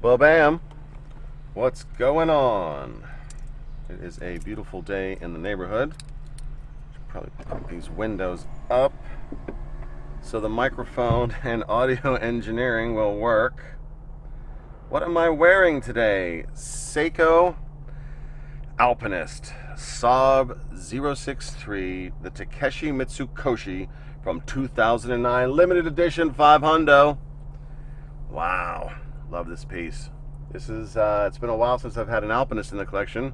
Well, bam. What's going on? It is a beautiful day in the neighborhood. Should probably put these windows up so the microphone and audio engineering will work. What am I wearing today? Seiko Alpinist Saab 063, the Takeshi Mitsukoshi from 2009, limited edition 500. Wow. Love this piece. This is, it's been a while since I've had an Alpinist in the collection.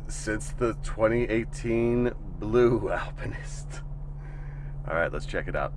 Since the 2018 blue Alpinist. All right, let's check it out.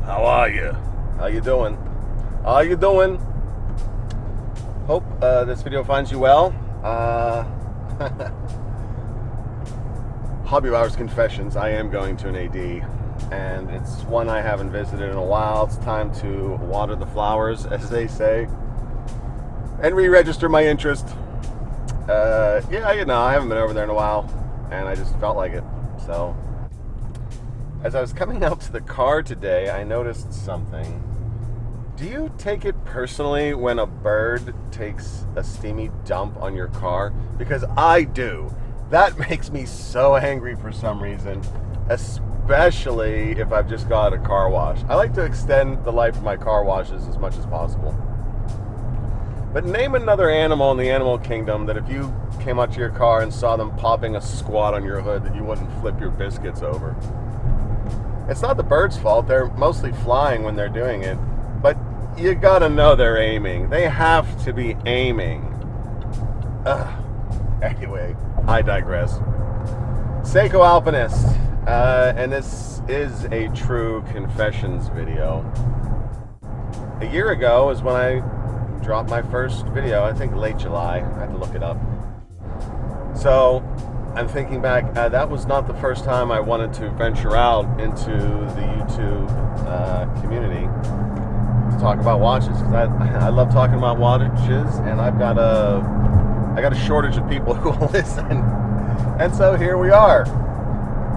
How are you? How you doing? How you doing? Hope this video finds you well. Hobby of Hours Confessions. I am going to an AD, and it's one I haven't visited in a while. It's time to water the flowers, as they say, and re-register my interest. Yeah, I haven't been over there in a while, and I just felt like it. So, as I was coming out to the car today, I noticed something. Do you take it personally when a bird takes a steamy dump on your car? Because I do. That makes me so angry for some reason, especially if I've just got a car wash. I like to extend the life of my car washes as much as possible. But name another animal in the animal kingdom that if you came out to your car and saw them popping a squat on your hood that you wouldn't flip your biscuits over. It's not the bird's fault. They're mostly flying when they're doing it. But you gotta know they're aiming. They have to be aiming. Anyway, I digress. Seiko Alpinist. And this is a true confessions video. A year ago is when I dropped my first video. I think late July. I had to look it up. So I'm thinking back, that was not the first time I wanted to venture out into the YouTube community to talk about watches, because I love talking about watches, and I got a shortage of people who will listen, and so here we are.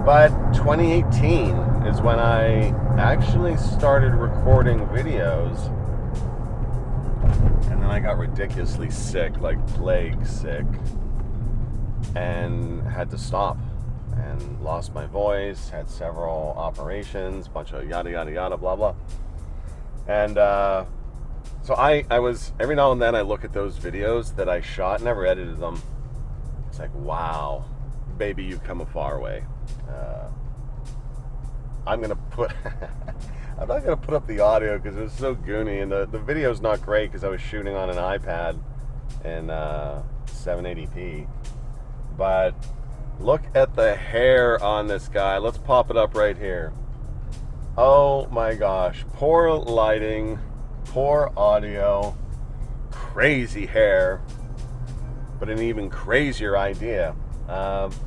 But 2018 is when I actually started recording videos, and then I got ridiculously sick, like plague sick, and had to stop and lost my voice, had several operations, bunch of yada yada yada blah blah. And so I was, every now and then I look at those videos that I shot, never edited them. It's like, wow, baby, you've come a far way. I'm gonna put I'm not gonna put up the audio because it was so goony, and the video's not great because I was shooting on an iPad in 780p. But look at the hair on this guy. Let's pop it up right here. Oh my gosh. Poor lighting, poor audio, crazy hair, but an even crazier idea.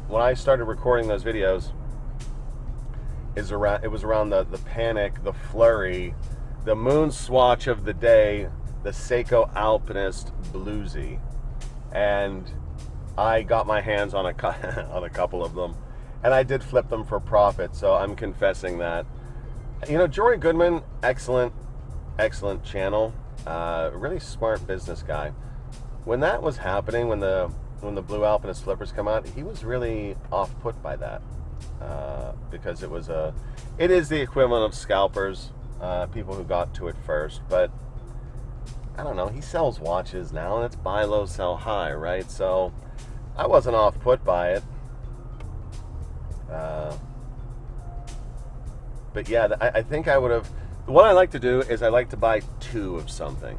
When I started recording those videos, it was around the panic, the flurry, the moon swatch of the day, the Seiko Alpinist Bluesy. And I got my hands on a couple of them, and I did flip them for profit, so I'm confessing that. You know, Jory Goodman, excellent channel, really smart business guy. When that was happening, when the blue Alpinist flippers come out, he was really off-put by that, because it is the equivalent of scalpers, people who got to it first, but I don't know, he sells watches now, and it's buy low, sell high, right? So I wasn't off-put by it. But yeah, I think I would have... What I like to do is I like to buy two of something.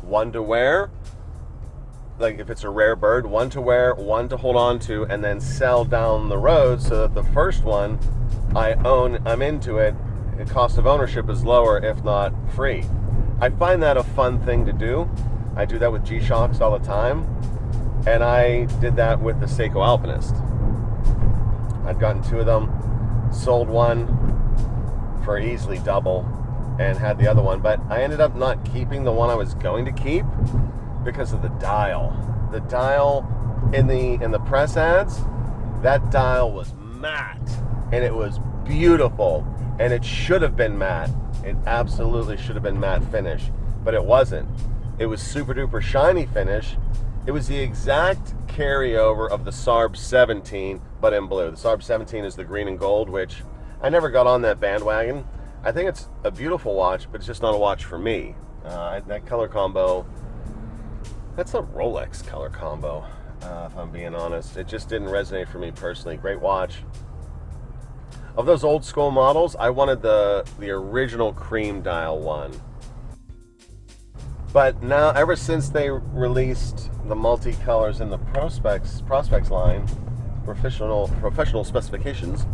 One to wear, like if it's a rare bird, one to wear, one to hold on to, and then sell down the road so that the first one I own, I'm into it, the cost of ownership is lower, if not free. I find that a fun thing to do. I do that with G-Shocks all the time. And I did that with the Seiko Alpinist. I'd gotten 2 of them, sold one for easily double, and had the other one. But I ended up not keeping the one I was going to keep because of the dial. The dial in the press ads, that dial was matte, and it was beautiful, and it should have been matte. It absolutely should have been matte finish, but it wasn't. It was super duper shiny finish. It was the exact carryover of the Sarb 17, but in blue. The Sarb 17 is the green and gold, which I never got on that bandwagon. I think it's a beautiful watch, but it's just not a watch for me. That color combo, that's a Rolex color combo, if I'm being honest. It just didn't resonate for me personally. Great watch. Of those old school models, I wanted the original cream dial one. But now, ever since they released the multicolors in the Prospects line, professional specifications,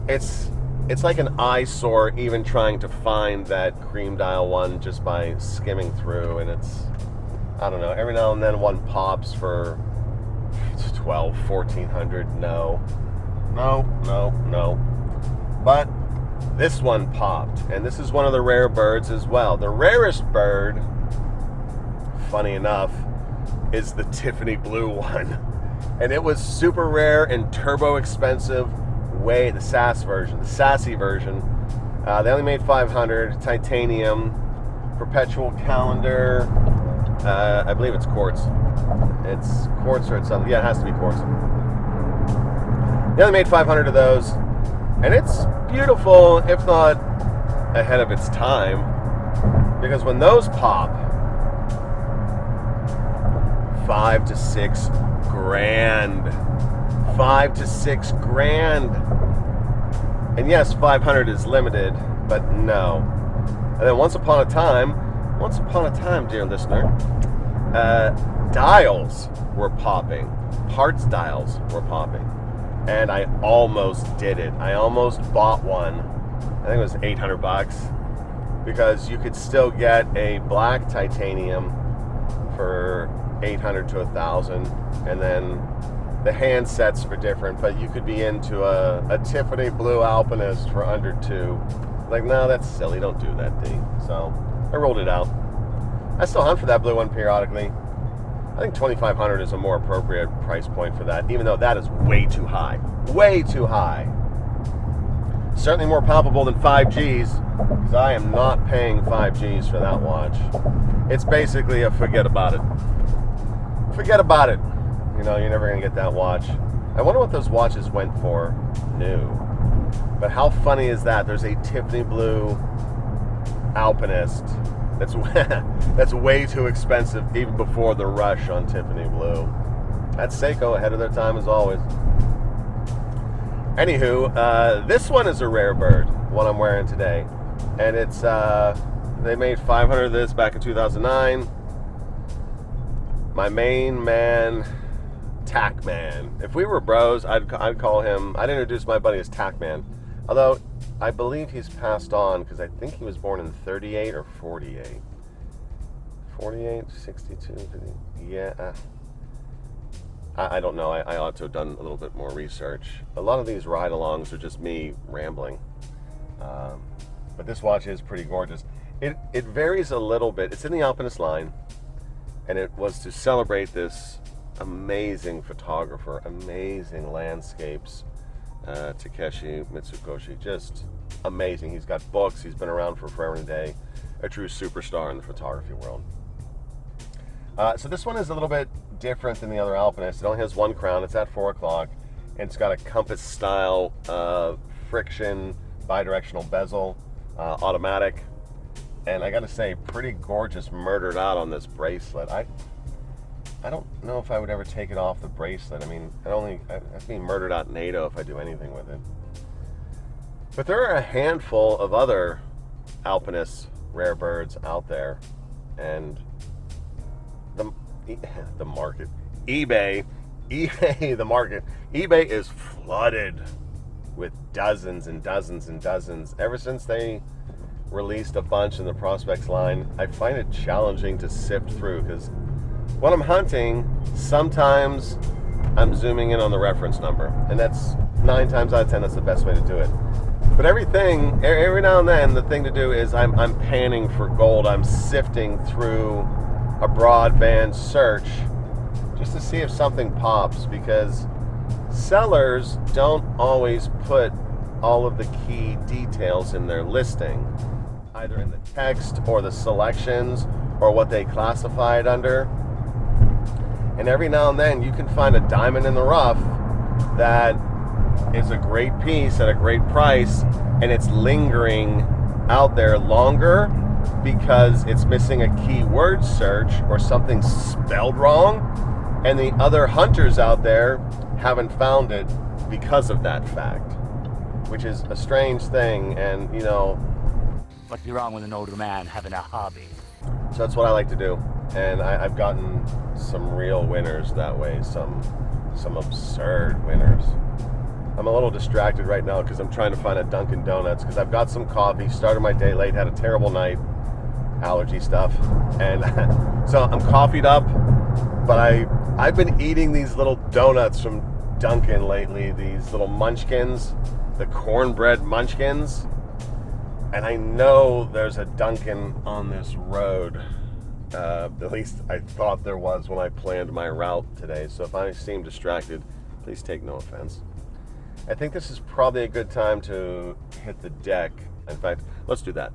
it's like an eyesore even trying to find that cream dial one just by skimming through, and it's, I don't know, every now and then one pops for $1,200, $1,400. No. But this one popped, and this is one of the rare birds as well. The rarest bird, funny enough, is the Tiffany blue one. And it was super rare and turbo expensive. The sassy version. They only made 500, titanium, perpetual calendar. I believe it's quartz. It's quartz or it's something. Yeah, it has to be quartz. They only made 500 of those, and it's beautiful, if not ahead of its time, because when those pop, $5 to $6 grand. $5 to $6 grand. And yes, 500 is limited, but no. And then once upon a time, dear listener, dials were popping. Parts dials were popping. And I almost did it. I almost bought one. I think it was $800, because you could still get a black titanium for $800 to $1,000, and then the handsets are different, but you could be into a Tiffany blue Alpinist for under $2. Like, no, that's silly. Don't do that thing. So I rolled it out. I still hunt for that blue one periodically. I think $2,500 is a more appropriate price point for that, even though that is way too high. Way too high. Certainly more palpable than 5Gs, because I am not paying 5Gs for that watch. It's basically a forget about it. Forget about it. You know, you're never going to get that watch. I wonder what those watches went for new. But how funny is that? There's a Tiffany blue Alpinist that's way too expensive even before the rush on Tiffany blue. That's Seiko, ahead of their time as always. Anywho, this one is a rare bird, one I'm wearing today. And it's, they made 500 of this back in 2009. My main man, Tack Man. If we were bros, I'd call him, I'd introduce my buddy as Tack Man. Although, I believe he's passed on, because I think he was born in 38 or 48. 48, 62, 50, yeah. I don't know. I ought to have done a little bit more research. A lot of these ride-alongs are just me rambling. But this watch is pretty gorgeous. It varies a little bit. It's in the Alpinist line, and it was to celebrate this amazing photographer, amazing landscapes, Takeshi Mitsukoshi. Just amazing. He's got books. He's been around for forever and a day. A true superstar in the photography world. So this one is a little bit different than the other Alpinist. It only has one crown. It's at 4 o'clock. And it's got a compass style friction bidirectional bezel, automatic. And I gotta say, pretty gorgeous murdered out on this bracelet. I don't know if I would ever take it off the bracelet. I mean, that's being murdered out NATO if I do anything with it. But there are a handful of other Alpinist rare birds out there, and the market, eBay, the market, eBay is flooded with dozens and dozens and dozens. Ever since they released a bunch in the Prospects line, I find it challenging to sift through, because when I'm hunting, sometimes I'm zooming in on the reference number, and that's 9 times out of 10, that's the best way to do it. But every now and then, the thing to do is I'm panning for gold. I'm sifting through a broadband search just to see if something pops, because sellers don't always put all of the key details in their listing, either in the text or the selections or what they classify it under. And every now and then you can find a diamond in the rough that is a great piece at a great price, and it's lingering out there longer because it's missing a keyword search or something spelled wrong, and the other hunters out there haven't found it because of that fact, which is a strange thing. And you know, what's wrong with an older man having a hobby? So that's what I like to do, and I've gotten some real winners that way, some absurd winners. I'm a little distracted right now because I'm trying to find a Dunkin' Donuts, because I've got some coffee, started my day late, had a terrible night, allergy stuff, and so I'm coffeeed up, but I've been eating these little donuts from Dunkin' lately, these little munchkins, the cornbread munchkins, and I know there's a Dunkin' on this road. At least I thought there was when I planned my route today, so if I seem distracted, please take no offense. I think this is probably a good time to hit the deck. In fact, let's do that.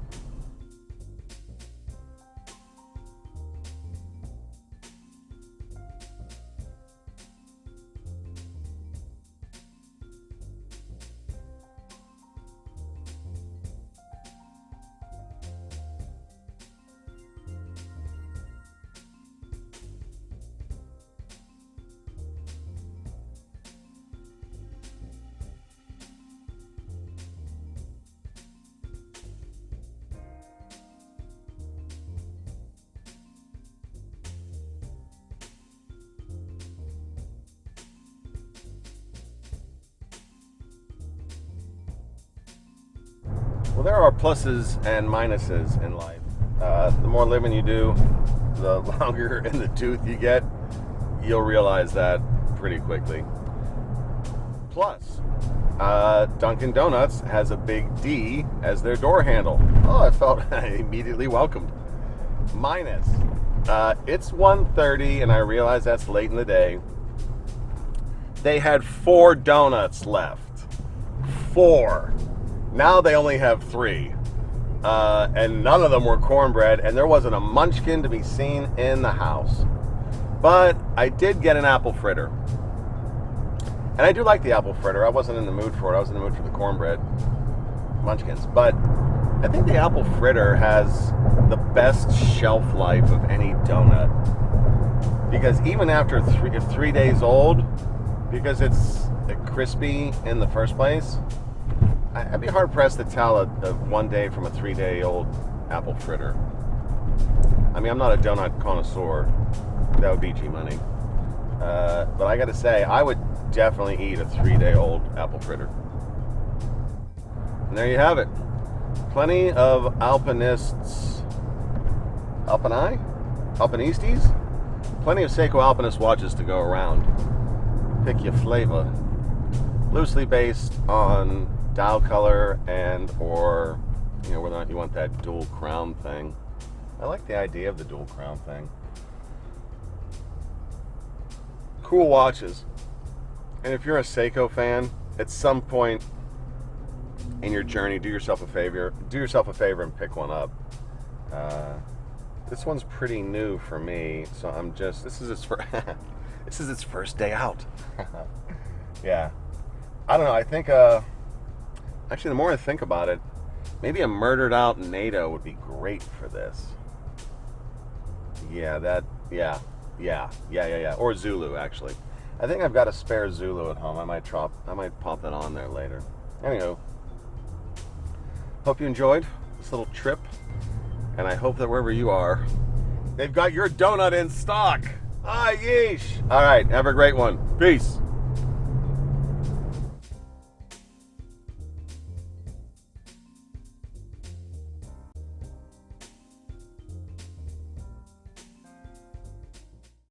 Well, there are pluses and minuses in life. The more living you do, the longer in the tooth you get. You'll realize that pretty quickly. Plus, Dunkin' Donuts has a big D as their door handle. Oh, I felt immediately welcomed. Minus, it's 1:30 and I realize that's late in the day. They had 4 donuts left. 4. Now they only have 3. And none of them were cornbread, and there wasn't a munchkin to be seen in the house. But I did get an apple fritter. And I do like the apple fritter. I wasn't in the mood for it. I was in the mood for the cornbread munchkins. But I think the apple fritter has the best shelf life of any donut. Because even after 3 days old, because it's crispy in the first place, I'd be hard pressed to tell a 1 day from a 3-day-old apple fritter. I mean, I'm not a donut connoisseur. That would be G money. But I got to say, I would definitely eat a 3-day-old apple fritter. And there you have it. Plenty of alpinistes, alpinistes? Plenty of Seiko Alpinist watches to go around. Pick your flavor. Loosely based on dial color and or, you know, whether or not you want that dual crown thing. I like the idea of the dual crown thing. Cool watches. And if you're a Seiko fan, at some point in your journey, do yourself a favor and pick one up. This one's pretty new for me, so I'm just, this is its first day out. Yeah. I don't know, I think actually, the more I think about it, maybe a murdered out NATO would be great for this. Yeah. Or Zulu, actually. I think I've got a spare Zulu at home. I might pop that on there later. Anywho, hope you enjoyed this little trip, and I hope that wherever you are, they've got your donut in stock. Ah, yeesh. All right, have a great one. Peace.